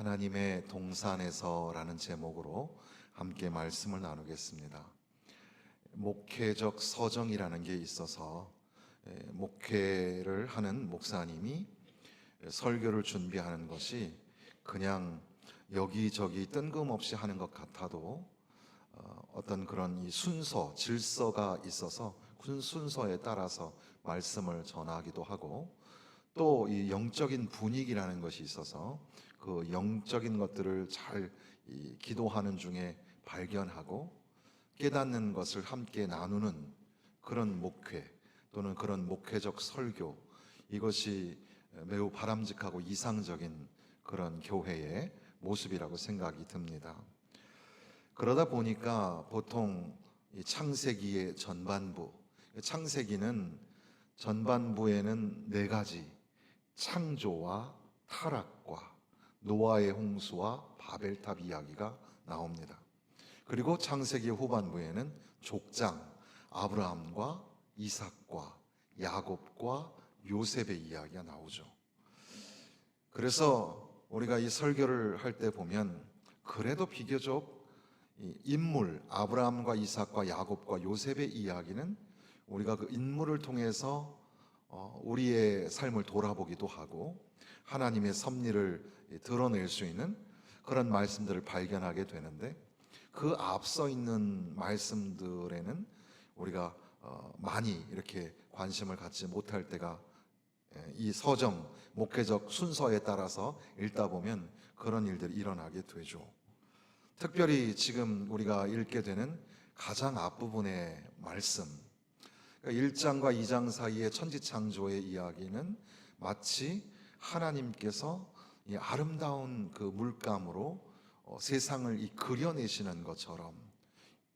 하나님의 동산에서라는 제목으로 함께 말씀을 나누겠습니다. 목회적 서정이라는 게 있어서 목회를 하는 목사님이 설교를 준비하는 것이 그냥 여기저기 뜬금없이 하는 것 같아도 어떤 그런 이 순서, 질서가 있어서 그 순서에 따라서 말씀을 전하기도 하고, 또 이 영적인 분위기라는 것이 있어서 그 영적인 것들을 잘 기도하는 중에 발견하고 깨닫는 것을 함께 나누는 그런 목회 또는 그런 목회적 설교, 이것이 매우 바람직하고 이상적인 그런 교회의 모습이라고 생각이 듭니다. 그러다 보니까 보통 이 창세기의 전반부, 창세기는 전반부에는 네 가지, 창조와 타락과 노아의 홍수와 바벨탑 이야기가 나옵니다. 그리고 창세기 후반부에는 족장, 아브라함과 이삭과 야곱과 요셉의 이야기가 나오죠. 그래서 우리가 이 설교를 할 때 보면 그래도 비교적 이 인물, 아브라함과 이삭과 야곱과 요셉의 이야기는 우리가 그 인물을 통해서 우리의 삶을 돌아보기도 하고 하나님의 섭리를 드러낼 수 있는 그런 말씀들을 발견하게 되는데, 그 앞서 있는 말씀들에는 우리가 많이 이렇게 관심을 갖지 못할 때가, 이 서정, 목회적 순서에 따라서 읽다 보면 그런 일들이 일어나게 되죠. 특별히 지금 우리가 읽게 되는 가장 앞부분의 말씀, 1장과 2장 사이의 천지창조의 이야기는 마치 하나님께서 이 아름다운 그 물감으로 세상을 그려내시는 것처럼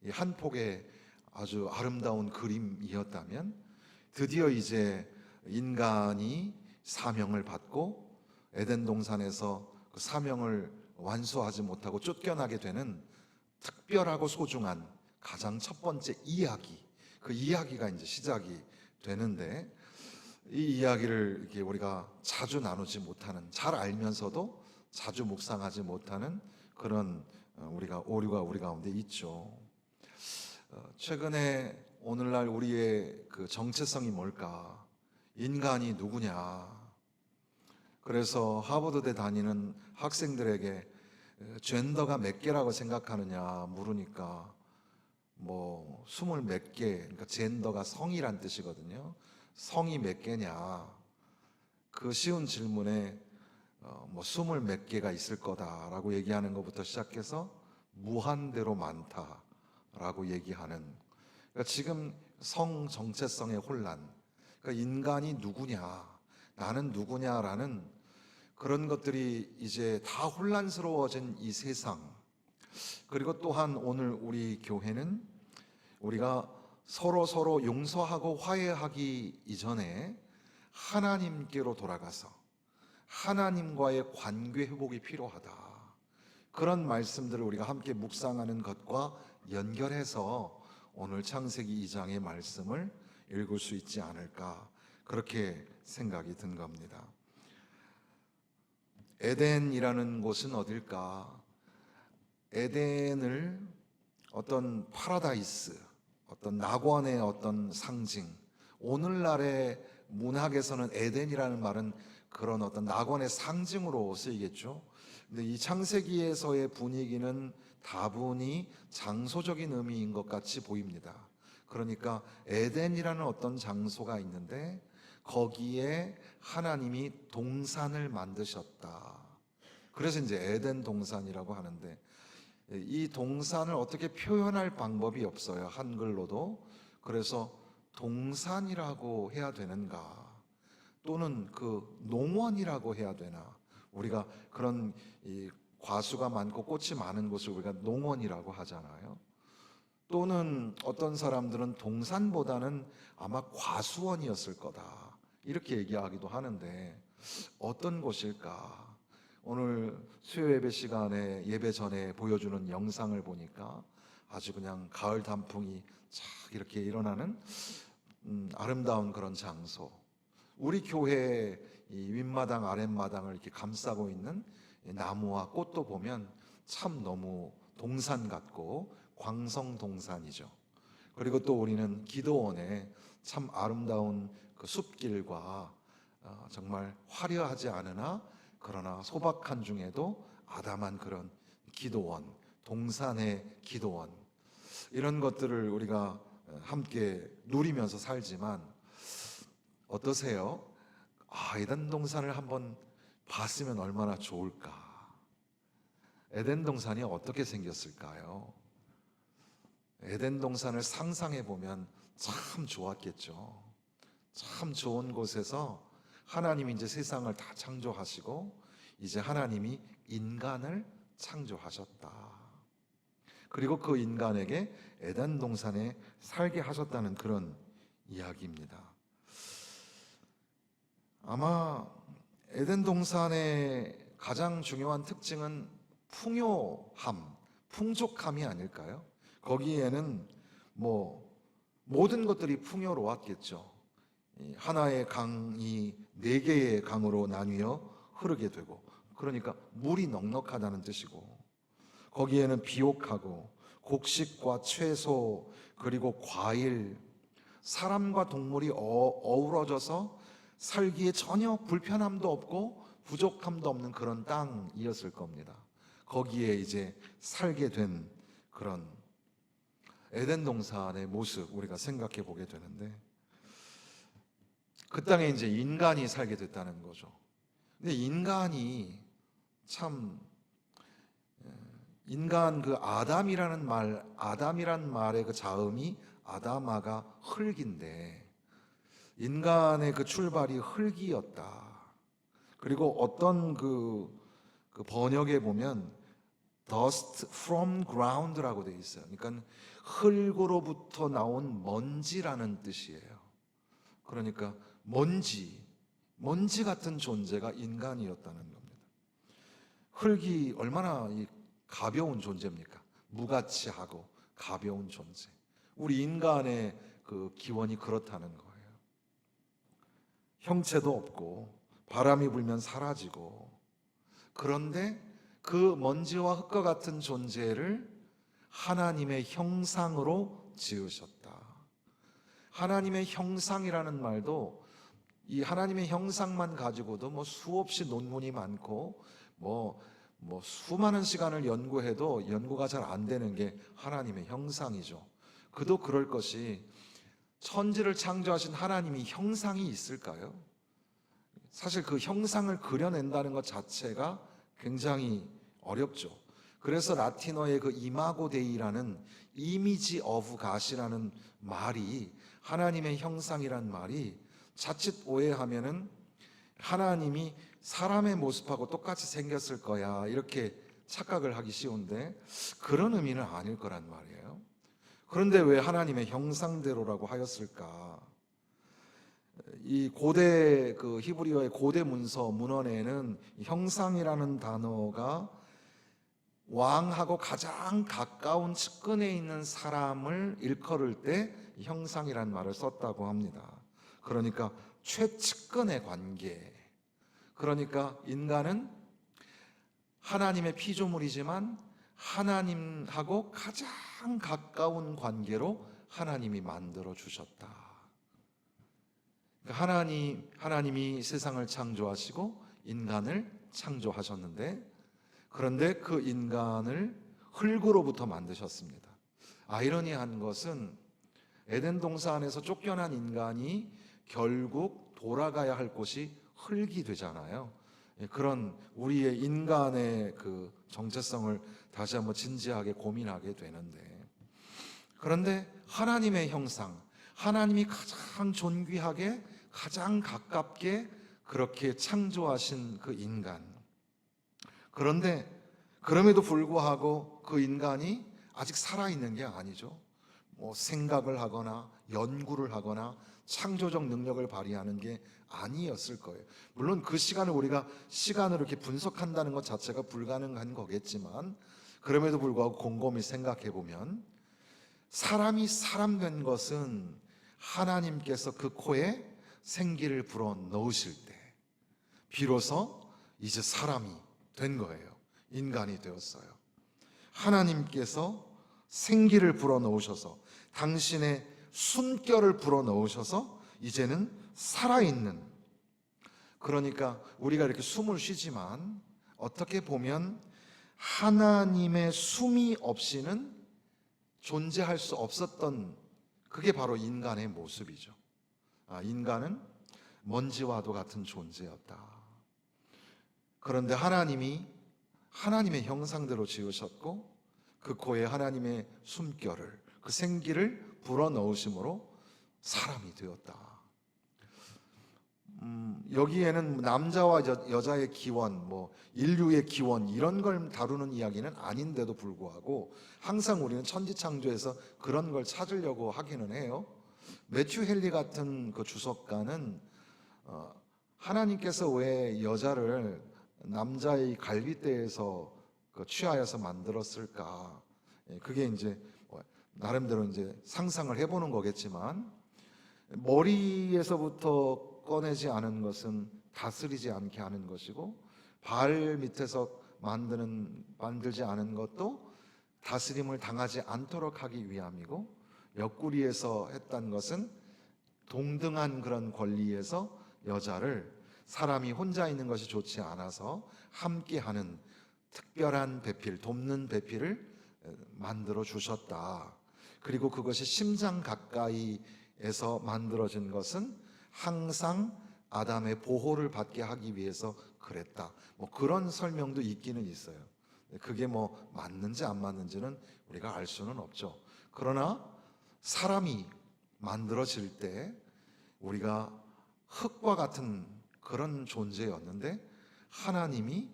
한 폭의 아주 아름다운 그림이었다면, 드디어 이제 인간이 사명을 받고 에덴 동산에서 그 사명을 완수하지 못하고 쫓겨나게 되는 특별하고 소중한 가장 첫 번째 이야기, 그 이야기가 이제 시작이 되는데, 이 이야기를 이렇게 우리가 자주 나누지 못하는, 잘 알면서도 자주 묵상하지 못하는 그런 우리가 오류가 우리 가운데 있죠. 최근에 오늘날 우리의 그 정체성이 뭘까? 인간이 누구냐? 그래서 하버드대 다니는 학생들에게 젠더가 몇 개라고 생각하느냐 물으니까 뭐 20 몇 개, 그러니까 젠더가 성이란 뜻이거든요. 성이 몇 개냐? 그 쉬운 질문에 뭐 20 몇 개가 있을 거다라고 얘기하는 것부터 시작해서 무한대로 많다라고 얘기하는, 그러니까 지금 성 정체성의 혼란, 그러니까 인간이 누구냐, 나는 누구냐라는 그런 것들이 이제 다 혼란스러워진 이 세상. 그리고 또한 오늘 우리 교회는 우리가 서로 용서하고 화해하기 이전에 하나님께로 돌아가서 하나님과의 관계 회복이 필요하다, 그런 말씀들을 우리가 함께 묵상하는 것과 연결해서 오늘 창세기 2장의 말씀을 읽을 수 있지 않을까, 그렇게 생각이 든 겁니다. 에덴이라는 곳은 어딜까? 에덴을 어떤 파라다이스, 어떤 낙원의 어떤 상징, 오늘날의 문학에서는 에덴이라는 말은 그런 어떤 낙원의 상징으로 쓰이겠죠. 근데 이 창세기에서의 분위기는 다분히 장소적인 의미인 것 같이 보입니다. 그러니까 에덴이라는 어떤 장소가 있는데 거기에 하나님이 동산을 만드셨다. 그래서 이제 에덴 동산이라고 하는데, 이 동산을 어떻게 표현할 방법이 없어요, 한글로도. 그래서 동산이라고 해야 되는가, 또는 그 농원이라고 해야 되나. 우리가 그런 이 과수가 많고 꽃이 많은 곳을 우리가 농원이라고 하잖아요. 또는 어떤 사람들은 동산보다는 아마 과수원이었을 거다, 이렇게 얘기하기도 하는데 어떤 곳일까? 오늘 수요 예배 시간에 예배 전에 보여주는 영상을 보니까 아주 그냥 가을 단풍이 착 이렇게 일어나는 아름다운 그런 장소. 우리 교회 이 윗마당 아랫마당을 이렇게 감싸고 있는 이 나무와 꽃도 보면 참 너무 동산 같고 광성 동산이죠. 그리고 또 우리는 기도원에 참 아름다운 그 숲길과 정말 화려하지 않으나 그러나 소박한 중에도 아담한 그런 기도원, 동산의 기도원, 이런 것들을 우리가 함께 누리면서 살지만 어떠세요? 에덴 동산을 한번 봤으면 얼마나 좋을까? 에덴 동산이 어떻게 생겼을까요? 에덴 동산을 상상해 보면 참 좋았겠죠. 참 좋은 곳에서 하나님이 이제 세상을 다 창조하시고 이제 하나님이 인간을 창조하셨다. 그리고 그 인간에게 에덴 동산에 살게 하셨다는 그런 이야기입니다. 아마 에덴 동산의 가장 중요한 특징은 풍요함, 풍족함이 아닐까요? 거기에는 모든 것들이 풍요로웠겠죠. 하나의 강이 4개의 강으로 나뉘어 흐르게 되고, 그러니까 물이 넉넉하다는 뜻이고, 거기에는 비옥하고 곡식과 채소 그리고 과일, 사람과 동물이 어우러져서 살기에 전혀 불편함도 없고 부족함도 없는 그런 땅이었을 겁니다. 거기에 이제 살게 된 그런 에덴 동산의 모습 우리가 생각해 보게 되는데, 그 땅에 이제 인간이 살게 됐다는 거죠. 근데 인간이 참 인간 그 아담이라는 말의 그 자음이 아담아가 흙인데, 인간의 그 출발이 흙이었다. 그리고 어떤 그 번역에 보면 dust from ground라고 되어 있어요. 그러니까 흙으로부터 나온 먼지라는 뜻이에요. 그러니까 먼지 같은 존재가 인간이었다는 겁니다. 흙이 얼마나 가벼운 존재입니까? 무가치하고 가벼운 존재. 우리 인간의 그 기원이 그렇다는 거예요. 형체도 없고 바람이 불면 사라지고, 그런데 그 먼지와 흙과 같은 존재를 하나님의 형상으로 지으셨다. 하나님의 형상이라는 말도 이 하나님의 형상만 가지고도 수없이 논문이 많고 수많은 시간을 연구해도 연구가 잘 안 되는 게 하나님의 형상이죠. 그도 그럴 것이 천지를 창조하신 하나님이 형상이 있을까요? 사실 그 형상을 그려낸다는 것 자체가 굉장히 어렵죠. 그래서 라틴어의 그 이마고 데이라는 이미지 오브 갓이라는 말이, 하나님의 형상이란 말이 자칫 오해하면은 하나님이 사람의 모습하고 똑같이 생겼을 거야 이렇게 착각을 하기 쉬운데, 그런 의미는 아닐 거란 말이에요. 그런데 왜 하나님의 형상대로라고 하였을까? 이 고대 그 히브리어의 고대 문헌에는 형상이라는 단어가 왕하고 가장 가까운 측근에 있는 사람을 일컬을 때 형상이라는 말을 썼다고 합니다. 그러니까 최측근의 관계. 그러니까 인간은 하나님의 피조물이지만 하나님하고 가장 가까운 관계로 하나님이 만들어 주셨다. 하나님이 세상을 창조하시고 인간을 창조하셨는데, 그런데 그 인간을 흙으로부터 만드셨습니다. 아이러니한 것은 에덴 동산에서 쫓겨난 인간이 결국 돌아가야 할 곳이 흙이 되잖아요. 그런 우리의 인간의 그 정체성을 다시 한번 진지하게 고민하게 되는데, 그런데 하나님의 형상, 하나님이 가장 존귀하게 가장 가깝게 그렇게 창조하신 그 인간, 그런데 그럼에도 불구하고 그 인간이 아직 살아있는 게 아니죠. 생각을 하거나 연구를 하거나 창조적 능력을 발휘하는 게 아니었을 거예요. 물론 그 시간을 우리가 시간으로 이렇게 분석한다는 것 자체가 불가능한 거겠지만, 그럼에도 불구하고 곰곰이 생각해 보면 사람이 사람 된 것은 하나님께서 그 코에 생기를 불어 넣으실 때, 비로소 이제 사람이 된 거예요. 인간이 되었어요. 하나님께서 생기를 불어넣으셔서 당신의 숨결을 불어넣으셔서 이제는 살아있는, 그러니까 우리가 이렇게 숨을 쉬지만 어떻게 보면 하나님의 숨이 없이는 존재할 수 없었던, 그게 바로 인간의 모습이죠. 인간은 먼지와도 같은 존재였다. 그런데 하나님이 하나님의 형상대로 지으셨고 그 코에 하나님의 숨결을, 그 생기를 불어넣으심으로 사람이 되었다. 여기에는 남자와 여자의 기원, 인류의 기원 이런 걸 다루는 이야기는 아닌데도 불구하고 항상 우리는 천지창조에서 그런 걸 찾으려고 하기는 해요. 매튜 헨리 같은 그 주석가는 하나님께서 왜 여자를 남자의 갈빗대에서 취하여서 만들었을까? 그게 이제 나름대로 이제 상상을 해보는 거겠지만, 머리에서부터 꺼내지 않은 것은 다스리지 않게 하는 것이고, 발 밑에서 만들지 않은 것도 다스림을 당하지 않도록 하기 위함이고, 옆구리에서 했던 것은 동등한 그런 권리에서 여자를, 사람이 혼자 있는 것이 좋지 않아서 함께하는 특별한 배필, 돕는 배필을 만들어 주셨다. 그리고 그것이 심장 가까이에서 만들어진 것은 항상 아담의 보호를 받게 하기 위해서 그랬다. 그런 설명도 있기는 있어요. 그게 맞는지 안 맞는지는 우리가 알 수는 없죠. 그러나 사람이 만들어질 때 우리가 흙과 같은 그런 존재였는데 하나님이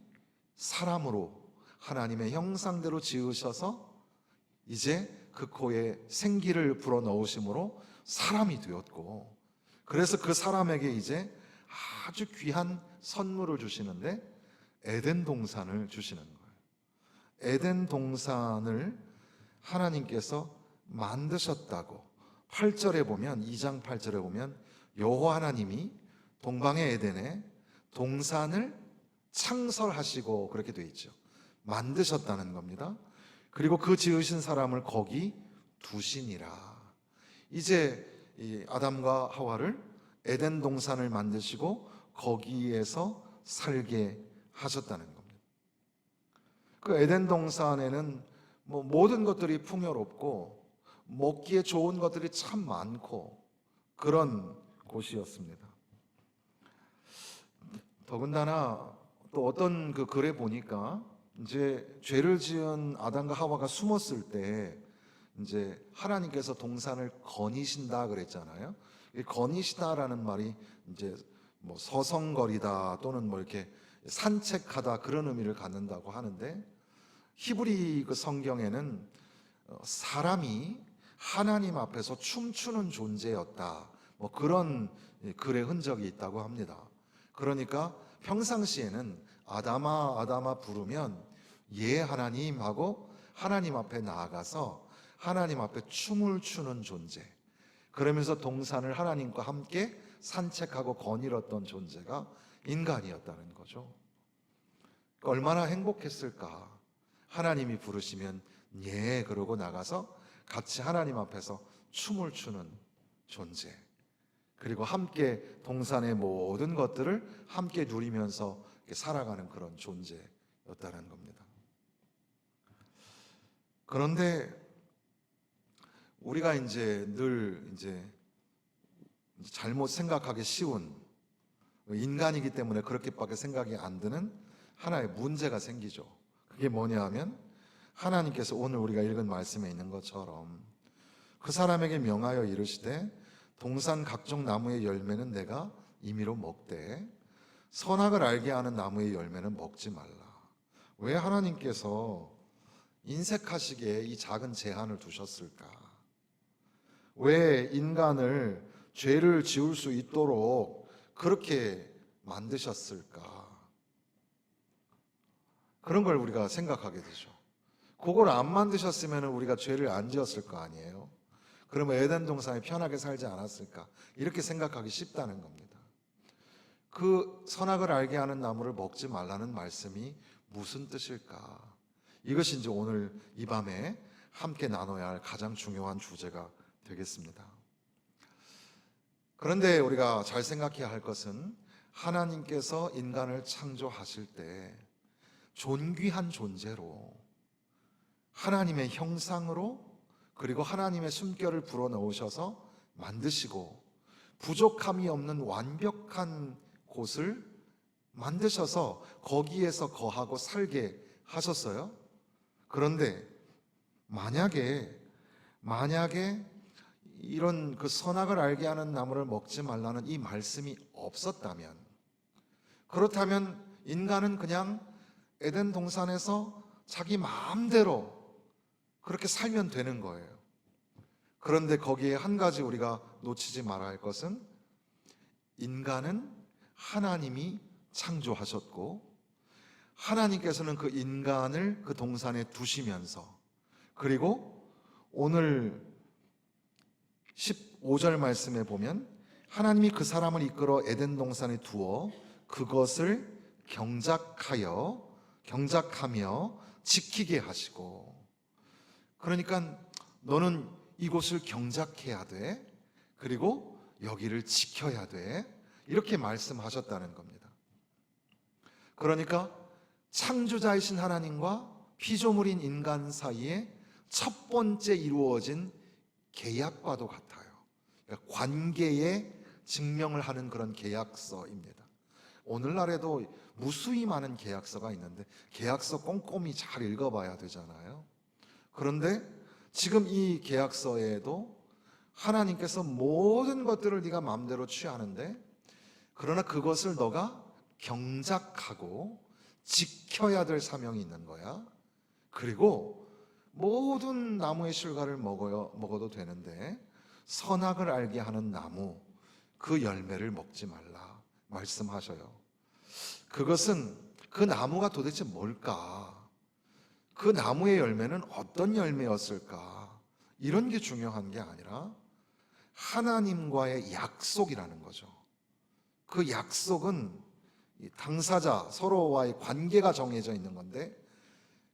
사람으로 하나님의 형상대로 지으셔서 이제 그 코에 생기를 불어넣으심으로 사람이 되었고, 그래서 그 사람에게 이제 아주 귀한 선물을 주시는데 에덴 동산을 주시는 거예요. 에덴 동산을 하나님께서 만드셨다고 8절에 보면, 2장 8절에 보면 여호와 하나님이 동방의 에덴에 동산을 창설하시고, 그렇게 돼 있죠. 만드셨다는 겁니다. 그리고 그 지으신 사람을 거기 두시니라. 이제 이 아담과 하와를 에덴 동산을 만드시고 거기에서 살게 하셨다는 겁니다. 그 에덴 동산에는 모든 것들이 풍요롭고 먹기에 좋은 것들이 참 많고 그런 곳이었습니다. 더군다나 또 어떤 그 글에 보니까 이제 죄를 지은 아담과 하와가 숨었을 때 이제 하나님께서 동산을 거니신다 그랬잖아요. 이 거니시다라는 말이 이제 서성거리다 또는 이렇게 산책하다 그런 의미를 갖는다고 하는데, 히브리 그 성경에는 사람이 하나님 앞에서 춤추는 존재였다, 그런 글의 흔적이 있다고 합니다. 그러니까 평상시에는 아담아 아담아 부르면 예 하나님 하고 하나님 앞에 나아가서 하나님 앞에 춤을 추는 존재, 그러면서 동산을 하나님과 함께 산책하고 거닐었던 존재가 인간이었다는 거죠. 얼마나 행복했을까. 하나님이 부르시면 예 그러고 나가서 같이 하나님 앞에서 춤을 추는 존재, 그리고 함께 동산의 모든 것들을 함께 누리면서 살아가는 그런 존재였다는 겁니다. 그런데 우리가 이제 늘 잘못 생각하기 쉬운, 인간이기 때문에 그렇게밖에 생각이 안 드는 하나의 문제가 생기죠. 그게 뭐냐 하면, 하나님께서 오늘 우리가 읽은 말씀에 있는 것처럼 그 사람에게 명하여 이르시되 동산 각종 나무의 열매는 내가 임의로 먹되 선악을 알게 하는 나무의 열매는 먹지 말라. 왜 하나님께서 인색하시기에 이 작은 제한을 두셨을까? 왜 인간을 죄를 지을 수 있도록 그렇게 만드셨을까? 그런 걸 우리가 생각하게 되죠. 그걸 안 만드셨으면 우리가 죄를 안 지었을 거 아니에요. 그러면 에덴 동산에 편하게 살지 않았을까? 이렇게 생각하기 쉽다는 겁니다. 그 선악을 알게 하는 나무를 먹지 말라는 말씀이 무슨 뜻일까? 이것이 이제 오늘 이 밤에 함께 나눠야 할 가장 중요한 주제가 되겠습니다. 그런데 우리가 잘 생각해야 할 것은 하나님께서 인간을 창조하실 때 존귀한 존재로 하나님의 형상으로 그리고 하나님의 숨결을 불어넣으셔서 만드시고 부족함이 없는 완벽한 곳을 만드셔서 거기에서 거하고 살게 하셨어요. 그런데 만약에 이런 그 선악을 알게 하는 나무를 먹지 말라는 이 말씀이 없었다면, 그렇다면 인간은 그냥 에덴 동산에서 자기 마음대로 그렇게 살면 되는 거예요. 그런데 거기에 한 가지 우리가 놓치지 말아야 할 것은 인간은 하나님이 창조하셨고 하나님께서는 그 인간을 그 동산에 두시면서, 그리고 오늘 15절 말씀에 보면 하나님이 그 사람을 이끌어 에덴 동산에 두어 그것을 경작하며 지키게 하시고, 그러니까 너는 이곳을 경작해야 돼, 그리고 여기를 지켜야 돼, 이렇게 말씀하셨다는 겁니다. 그러니까 창조자이신 하나님과 피조물인 인간 사이에 첫 번째 이루어진 계약과도 같아요. 그러니까 관계에 증명을 하는 그런 계약서입니다. 오늘날에도 무수히 많은 계약서가 있는데 계약서 꼼꼼히 잘 읽어봐야 되잖아요. 그런데 지금 이 계약서에도 하나님께서 모든 것들을 네가 마음대로 취하는데, 그러나 그것을 너가 경작하고 지켜야 될 사명이 있는 거야. 그리고 모든 나무의 실과를 먹어도 되는데 선악을 알게 하는 나무, 그 열매를 먹지 말라 말씀하셔요. 그것은 그 나무가 도대체 뭘까? 그 나무의 열매는 어떤 열매였을까? 이런 게 중요한 게 아니라 하나님과의 약속이라는 거죠. 그 약속은 당사자 서로와의 관계가 정해져 있는 건데,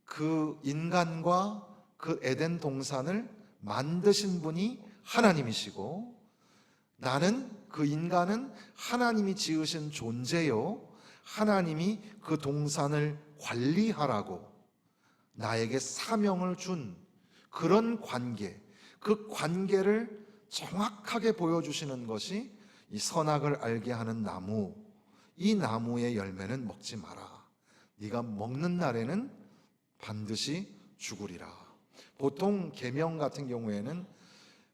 그 인간과 그 에덴 동산을 만드신 분이 하나님이시고, 나는, 그 인간은 하나님이 지으신 존재요, 하나님이 그 동산을 관리하라고 나에게 사명을 준 그런 관계, 그 관계를 정확하게 보여주시는 것이 이 선악을 알게 하는 나무, 이 나무의 열매는 먹지 마라. 네가 먹는 날에는 반드시 죽으리라. 보통 계명 같은 경우에는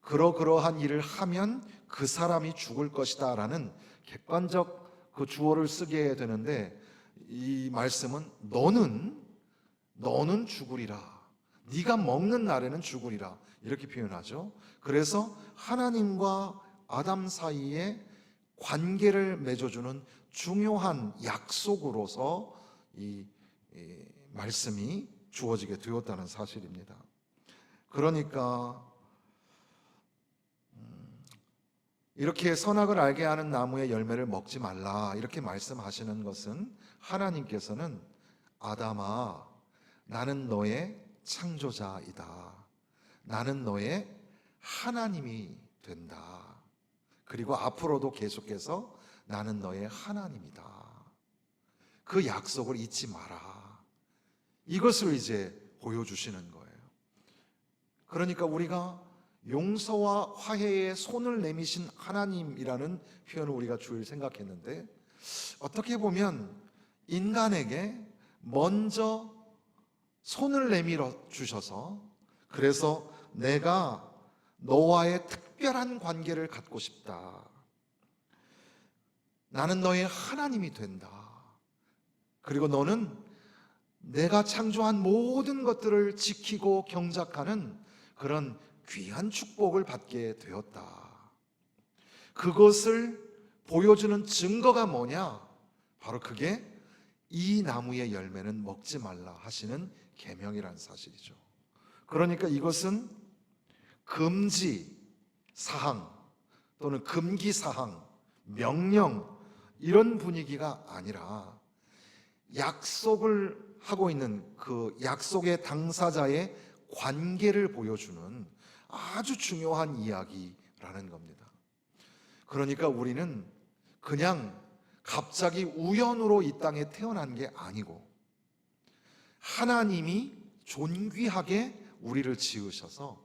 그러한 일을 하면 그 사람이 죽을 것이다 라는 객관적 그 주어를 쓰게 되는데, 이 말씀은 너는 죽으리라, 네가 먹는 날에는 죽으리라, 이렇게 표현하죠. 그래서 하나님과 아담 사이에 관계를 맺어주는 중요한 약속으로서 이 말씀이 주어지게 되었다는 사실입니다. 그러니까 이렇게 선악을 알게 하는 나무의 열매를 먹지 말라 이렇게 말씀하시는 것은, 하나님께서는 아담아, 나는 너의 창조자이다, 나는 너의 하나님이 된다, 그리고 앞으로도 계속해서 나는 너의 하나님이다, 그 약속을 잊지 마라, 이것을 이제 보여주시는 거예요. 그러니까 우리가 용서와 화해에 손을 내미신 하나님이라는 표현을 우리가 주일 생각했는데, 어떻게 보면 인간에게 먼저 손을 내밀어 주셔서, 그래서 내가 너와의 특별한 관계를 갖고 싶다, 나는 너의 하나님이 된다, 그리고 너는 내가 창조한 모든 것들을 지키고 경작하는 그런 귀한 축복을 받게 되었다. 그것을 보여주는 증거가 뭐냐? 바로 그게 이 나무의 열매는 먹지 말라 하시는 계명이라는 사실이죠. 그러니까 이것은 금지 사항 또는 금기 사항, 명령, 이런 분위기가 아니라 약속을 하고 있는 그 약속의 당사자의 관계를 보여주는 아주 중요한 이야기라는 겁니다. 그러니까 우리는 그냥 갑자기 우연으로 이 땅에 태어난 게 아니고 하나님이 존귀하게 우리를 지으셔서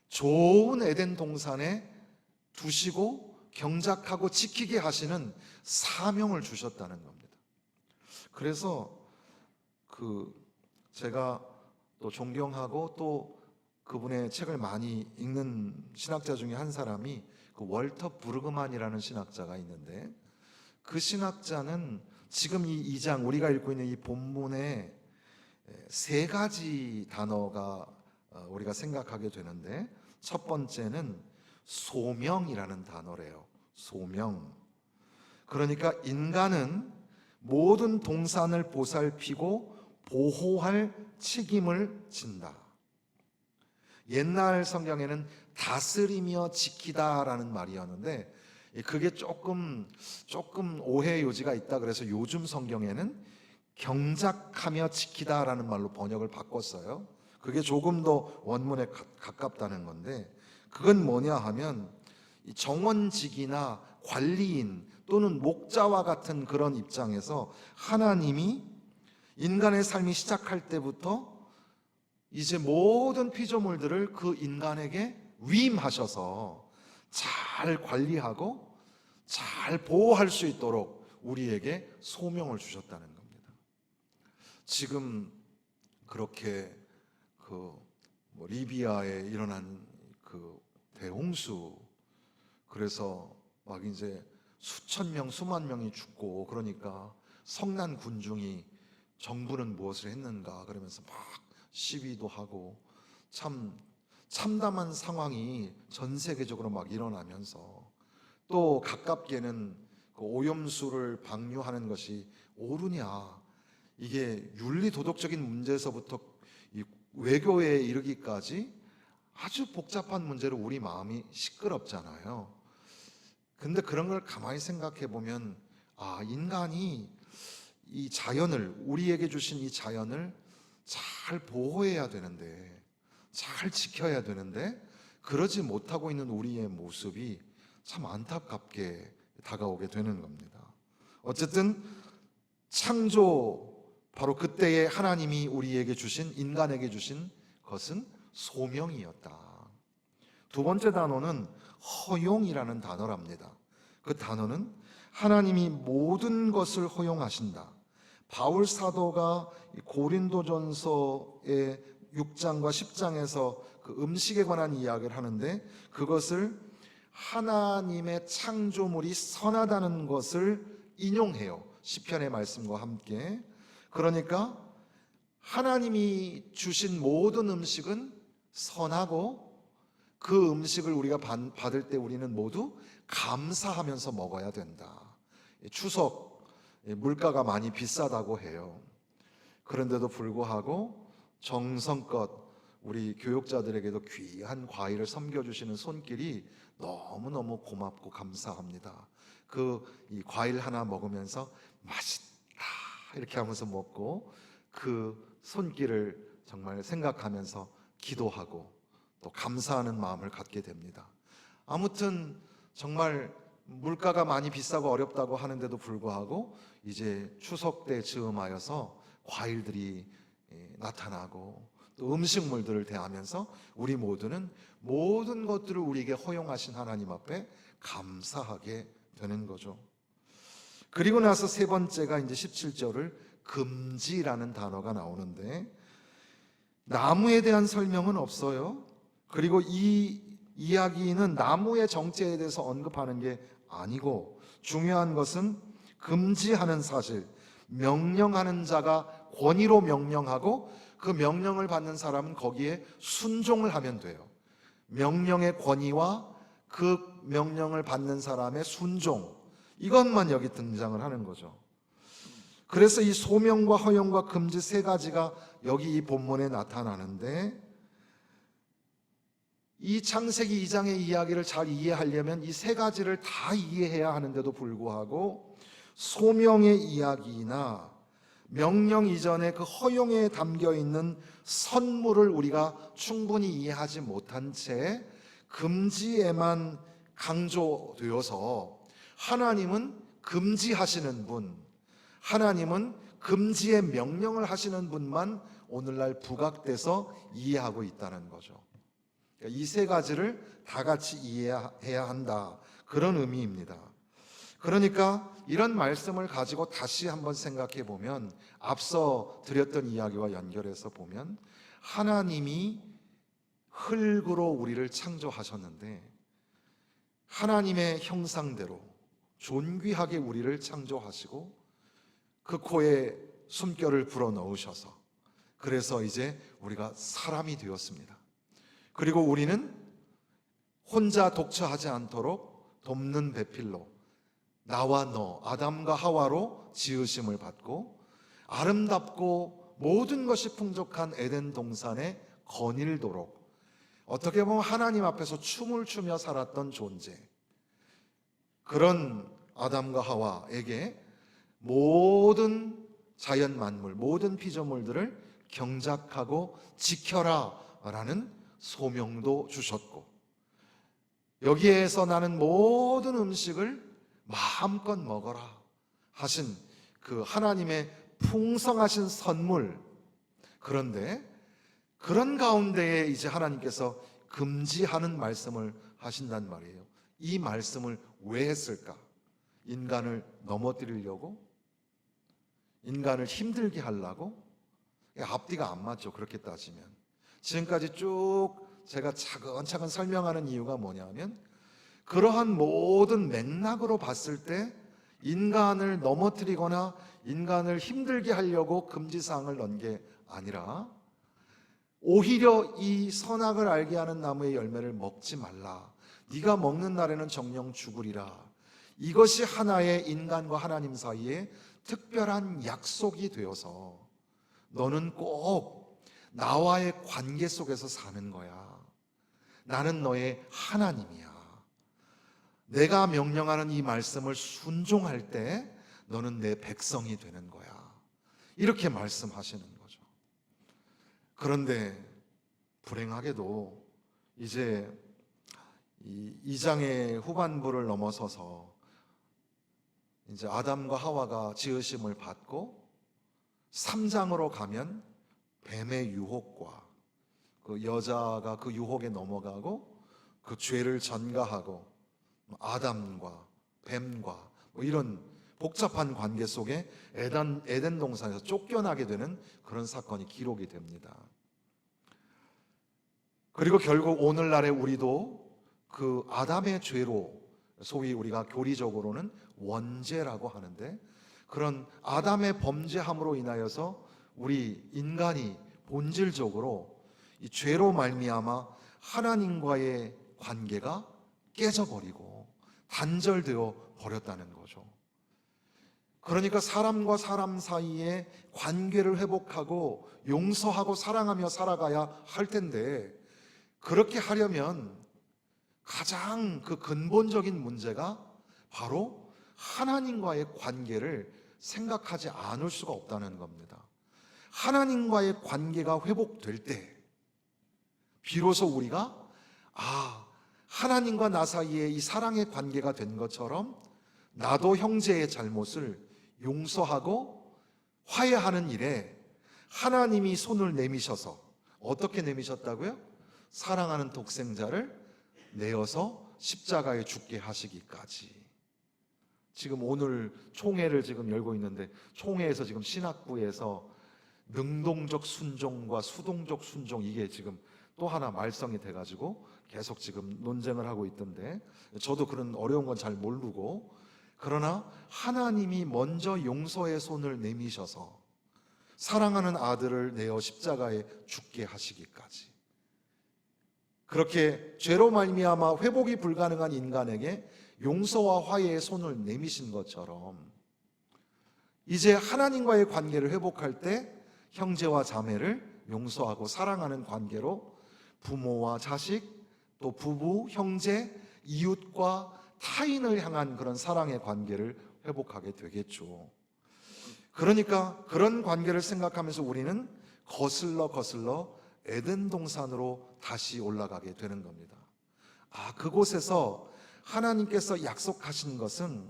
좋은 에덴 동산에 두시고 경작하고 지키게 하시는 사명을 주셨다는 겁니다. 그래서 제가 또 존경하고 또 그분의 책을 많이 읽는 신학자 중에 한 사람이 그 월터 브루그만이라는 신학자가 있는데, 그 신학자는 지금 이 2장 우리가 읽고 있는 이 본문에 세 가지 단어가 우리가 생각하게 되는데, 첫 번째는 소명이라는 단어래요. 소명. 그러니까 인간은 모든 동산을 보살피고 보호할 책임을 진다. 옛날 성경에는 다스리며 지키다라는 말이었는데 그게 조금 오해의 요지가 있다. 그래서 요즘 성경에는 경작하며 지키다라는 말로 번역을 바꿨어요. 그게 조금 더 원문에 가깝다는 건데, 그건 뭐냐 하면 정원직이나 관리인 또는 목자와 같은 그런 입장에서 하나님이 인간의 삶이 시작할 때부터 이제 모든 피조물들을 그 인간에게 위임하셔서 잘 관리하고 잘 보호할 수 있도록 우리에게 소명을 주셨다는 겁니다. 지금 그렇게 리비아에 일어난 그 대홍수, 그래서 막 이제 수천 명, 수만 명이 죽고, 그러니까 성난 군중이 정부는 무엇을 했는가 그러면서 막 시위도 하고 참담한 상황이 전 세계적으로 막 일어나면서, 또 가깝게는 그 오염수를 방류하는 것이 옳으냐, 이게 윤리 도덕적인 문제에서부터 이 외교에 이르기까지 아주 복잡한 문제로 우리 마음이 시끄럽잖아요. 근데 그런 걸 가만히 생각해 보면 인간이 이 자연을, 우리에게 주신 이 자연을 잘 보호해야 되는데, 잘 지켜야 되는데 그러지 못하고 있는 우리의 모습이 참 안타깝게 다가오게 되는 겁니다. 어쨌든 창조, 바로 그때에 하나님이 우리에게 주신, 인간에게 주신 것은 소명이었다. 두 번째 단어는 허용이라는 단어랍니다. 그 단어는 하나님이 모든 것을 허용하신다. 바울 사도가 고린도전서의 6장과 10장에서 그 음식에 관한 이야기를 하는데, 그것을 하나님의 창조물이 선하다는 것을 인용해요. 시편의 말씀과 함께. 그러니까 하나님이 주신 모든 음식은 선하고, 그 음식을 우리가 받을 때 우리는 모두 감사하면서 먹어야 된다. 추석 물가가 많이 비싸다고 해요. 그런데도 불구하고 정성껏 우리 교육자들에게도 귀한 과일을 섬겨주시는 손길이 너무너무 고맙고 감사합니다. 이 과일 하나 먹으면서 맛있다 이렇게 하면서 먹고, 그 손길을 정말 생각하면서 기도하고 또 감사하는 마음을 갖게 됩니다. 아무튼 정말 물가가 많이 비싸고 어렵다고 하는데도 불구하고 이제 추석 때 즈음하여서 과일들이 나타나고 또 음식물들을 대하면서 우리 모두는 모든 것들을 우리에게 허용하신 하나님 앞에 감사하게 되는 거죠. 그리고 나서 세 번째가 이제 17절을 금지라는 단어가 나오는데, 나무에 대한 설명은 없어요. 그리고 이 이야기는 나무의 정체에 대해서 언급하는 게 아니고, 중요한 것은 금지하는 사실, 명령하는 자가 권위로 명령하고 그 명령을 받는 사람은 거기에 순종을 하면 돼요. 명령의 권위와 그 명령을 받는 사람의 순종, 이것만 여기 등장을 하는 거죠. 그래서 이 소명과 허용과 금지 세 가지가 여기 이 본문에 나타나는데, 이 창세기 2장의 이야기를 잘 이해하려면 이 세 가지를 다 이해해야 하는데도 불구하고 소명의 이야기나 명령 이전에 그 허용에 담겨 있는 선물을 우리가 충분히 이해하지 못한 채 금지에만 강조되어서 하나님은 금지하시는 분, 하나님은 금지의 명령을 하시는 분만 오늘날 부각돼서 이해하고 있다는 거죠. 이 세 가지를 다 같이 이해해야 한다, 그런 의미입니다. 그러니까 이런 말씀을 가지고 다시 한번 생각해 보면, 앞서 드렸던 이야기와 연결해서 보면, 하나님이 흙으로 우리를 창조하셨는데 하나님의 형상대로 존귀하게 우리를 창조하시고 그 코에 숨결을 불어넣으셔서 그래서 이제 우리가 사람이 되었습니다. 그리고 우리는 혼자 독처하지 않도록 돕는 배필로 나와 너, 아담과 하와로 지으심을 받고 아름답고 모든 것이 풍족한 에덴 동산에 거닐도록, 어떻게 보면 하나님 앞에서 춤을 추며 살았던 존재, 그런 아담과 하와에게 모든 자연 만물, 모든 피조물들을 경작하고 지켜라 라는 소명도 주셨고, 여기에서 나는 모든 음식을 마음껏 먹어라 하신 그 하나님의 풍성하신 선물, 그런데 그런 가운데에 이제 하나님께서 금지하는 말씀을 하신단 말이에요. 이 말씀을 왜 했을까? 인간을 넘어뜨리려고? 인간을 힘들게 하려고? 앞뒤가 안 맞죠, 그렇게 따지면. 지금까지 쭉 제가 차근차근 설명하는 이유가 뭐냐면, 그러한 모든 맥락으로 봤을 때 인간을 넘어뜨리거나 인간을 힘들게 하려고 금지사항을 넣은 게 아니라, 오히려 이 선악을 알게 하는 나무의 열매를 먹지 말라, 네가 먹는 날에는 정령 죽으리라, 이것이 하나의 인간과 하나님 사이에 특별한 약속이 되어서 너는 꼭 나와의 관계 속에서 사는 거야. 나는 너의 하나님이야. 내가 명령하는 이 말씀을 순종할 때 너는 내 백성이 되는 거야. 이렇게 말씀하시는 거죠. 그런데 불행하게도 이제 이 2장의 후반부를 넘어서서 이제 아담과 하와가 지으심을 받고 3장으로 가면 뱀의 유혹과 그 여자가 그 유혹에 넘어가고 그 죄를 전가하고 아담과 뱀과 뭐 이런 복잡한 관계 속에 에덴 동산에서 쫓겨나게 되는 그런 사건이 기록이 됩니다. 그리고 결국 오늘날의 우리도 그 아담의 죄로, 소위 우리가 교리적으로는 원죄라고 하는데, 그런 아담의 범죄함으로 인하여서 우리 인간이 본질적으로 이 죄로 말미암아 하나님과의 관계가 깨져버리고 단절되어 버렸다는 거죠. 그러니까 사람과 사람 사이에 관계를 회복하고 용서하고 사랑하며 살아가야 할 텐데, 그렇게 하려면 가장 그 근본적인 문제가 바로 하나님과의 관계를 생각하지 않을 수가 없다는 겁니다. 하나님과의 관계가 회복될 때 비로소 우리가 하나님과 나 사이에 이 사랑의 관계가 된 것처럼 나도 형제의 잘못을 용서하고 화해하는 일에 하나님이 손을 내미셔서, 어떻게 내미셨다고요? 사랑하는 독생자를 내어서 십자가에 죽게 하시기까지. 지금 오늘 총회를 지금 열고 있는데, 총회에서 지금 신학부에서 능동적 순종과 수동적 순종, 이게 지금 또 하나 말썽이 돼가지고 계속 지금 논쟁을 하고 있던데, 저도 그런 어려운 건 잘 모르고, 그러나 하나님이 먼저 용서의 손을 내미셔서 사랑하는 아들을 내어 십자가에 죽게 하시기까지, 그렇게 죄로 말미암아 회복이 불가능한 인간에게 용서와 화해의 손을 내미신 것처럼, 이제 하나님과의 관계를 회복할 때 형제와 자매를 용서하고 사랑하는 관계로 부모와 자식, 또 부부, 형제, 이웃과 타인을 향한 그런 사랑의 관계를 회복하게 되겠죠. 그러니까 그런 관계를 생각하면서 우리는 거슬러 에덴 동산으로 다시 올라가게 되는 겁니다. 그곳에서 하나님께서 약속하신 것은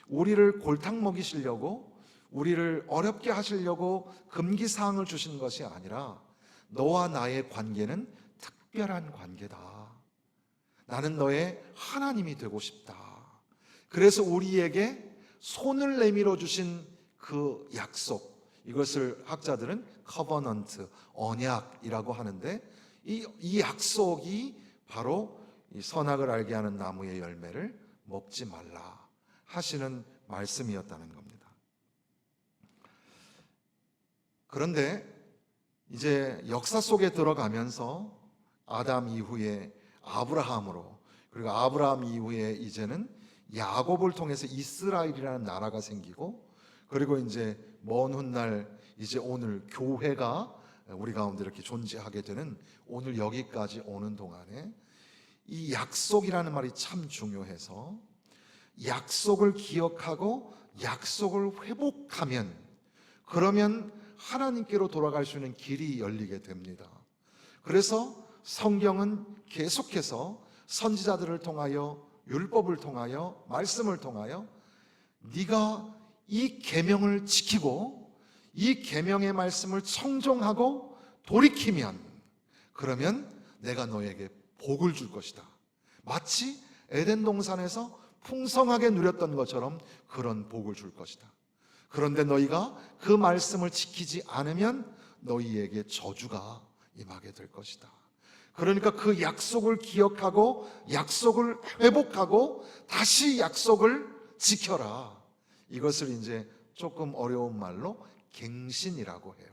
우리를 골탕 먹이시려고, 우리를 어렵게 하시려고 금기사항을 주신 것이 아니라 너와 나의 관계는 특별한 관계다. 나는 너의 하나님이 되고 싶다. 그래서 우리에게 손을 내밀어 주신 그 약속, 이것을 학자들은 커버넌트, 언약이라고 하는데, 이 약속이 바로 이 선악을 알게 하는 나무의 열매를 먹지 말라 하시는 말씀이었다는 겁니다. 그런데 이제 역사 속에 들어가면서 아담 이후에 아브라함으로, 그리고 아브라함 이후에 이제는 야곱을 통해서 이스라엘이라는 나라가 생기고, 그리고 이제 먼 훗날 이제 오늘 교회가 우리 가운데 이렇게 존재하게 되는 오늘 여기까지 오는 동안에 이 약속이라는 말이 참 중요해서, 약속을 기억하고 약속을 회복하면, 그러면 하나님께로 돌아갈 수 있는 길이 열리게 됩니다. 그래서 성경은 계속해서 선지자들을 통하여, 율법을 통하여, 말씀을 통하여 네가 이 계명을 지키고 이 계명의 말씀을 청종하고 돌이키면, 그러면 내가 너에게 복을 줄 것이다. 마치 에덴 동산에서 풍성하게 누렸던 것처럼 그런 복을 줄 것이다. 그런데 너희가 그 말씀을 지키지 않으면 너희에게 저주가 임하게 될 것이다. 그러니까 그 약속을 기억하고 약속을 회복하고 다시 약속을 지켜라. 이것을 이제 조금 어려운 말로 갱신이라고 해요.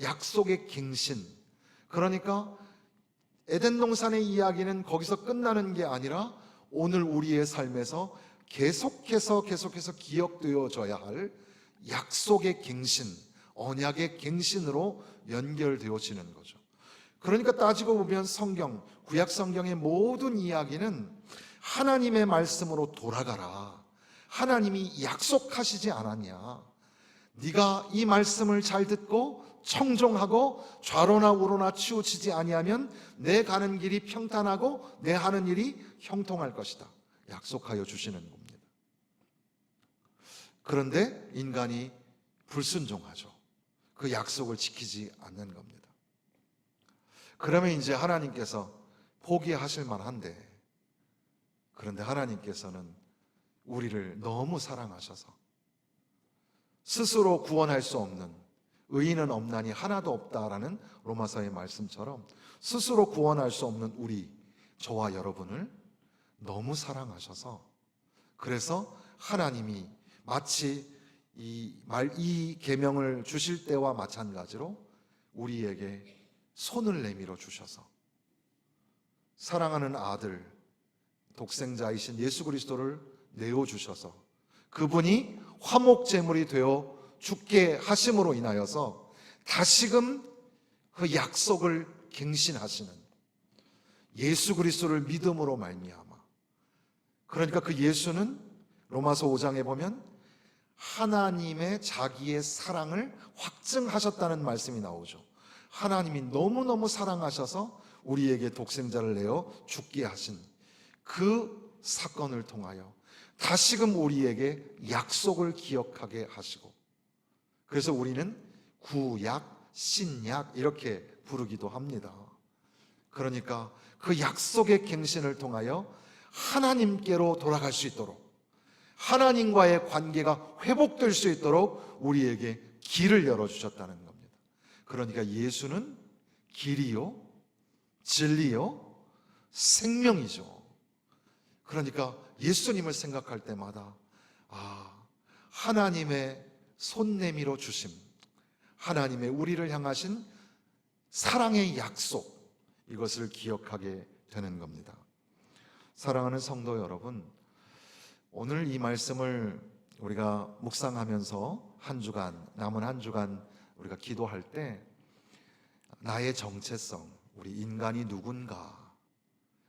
약속의 갱신. 그러니까 에덴 동산의 이야기는 거기서 끝나는 게 아니라 오늘 우리의 삶에서 계속해서 기억되어져야 할 약속의 갱신, 언약의 갱신으로 연결되어지는 거죠. 그러니까 따지고 보면 성경, 구약 성경의 모든 이야기는 하나님의 말씀으로 돌아가라. 하나님이 약속하시지 않았냐? 네가 이 말씀을 잘 듣고 청종하고 좌로나 우로나 치우치지 아니하면 내 가는 길이 평탄하고 내 하는 일이 형통할 것이다. 약속하여 주시는 겁니다. 그런데 인간이 불순종하죠. 그 약속을 지키지 않는 겁니다. 그러면 이제 하나님께서 포기하실 만한데, 그런데 하나님께서는 우리를 너무 사랑하셔서 스스로 구원할 수 없는, 의인은 없나니 하나도 없다라는 로마서의 말씀처럼 스스로 구원할 수 없는 우리, 저와 여러분을 너무 사랑하셔서, 그래서 하나님이 마치 이 계명을 주실 때와 마찬가지로 우리에게 손을 내밀어 주셔서 사랑하는 아들, 독생자이신 예수 그리스도를 내어 주셔서 그분이 화목제물이 되어 죽게 하심으로 인하여서 다시금 그 약속을 갱신하시는 예수 그리스도를 믿음으로 말미암아, 그러니까 그 예수는 로마서 5장에 보면 하나님의 자기의 사랑을 확증하셨다는 말씀이 나오죠. 하나님이 너무너무 사랑하셔서 우리에게 독생자를 내어 죽게 하신 그 사건을 통하여 다시금 우리에게 약속을 기억하게 하시고, 그래서 우리는 구약, 신약 이렇게 부르기도 합니다. 그러니까 그 약속의 갱신을 통하여 하나님께로 돌아갈 수 있도록, 하나님과의 관계가 회복될 수 있도록 우리에게 길을 열어주셨다는 겁니다. 그러니까 예수는 길이요, 진리요, 생명이죠. 그러니까 예수님을 생각할 때마다 하나님의 손 내밀어 주심, 하나님의 우리를 향하신 사랑의 약속, 이것을 기억하게 되는 겁니다. 사랑하는 성도 여러분, 오늘 이 말씀을 우리가 묵상하면서 남은 한 주간 우리가 기도할 때 나의 정체성, 우리 인간이 누군가,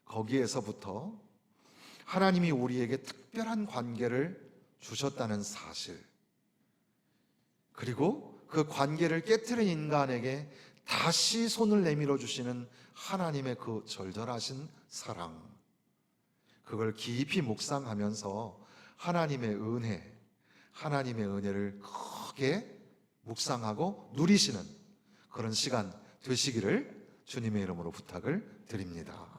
거기에서부터 하나님이 우리에게 특별한 관계를 주셨다는 사실, 그리고 그 관계를 깨뜨린 인간에게 다시 손을 내밀어 주시는 하나님의 그 절절하신 사랑, 그걸 깊이 묵상하면서 하나님의 은혜를 크게 묵상하고 누리시는 그런 시간 되시기를 주님의 이름으로 부탁을 드립니다.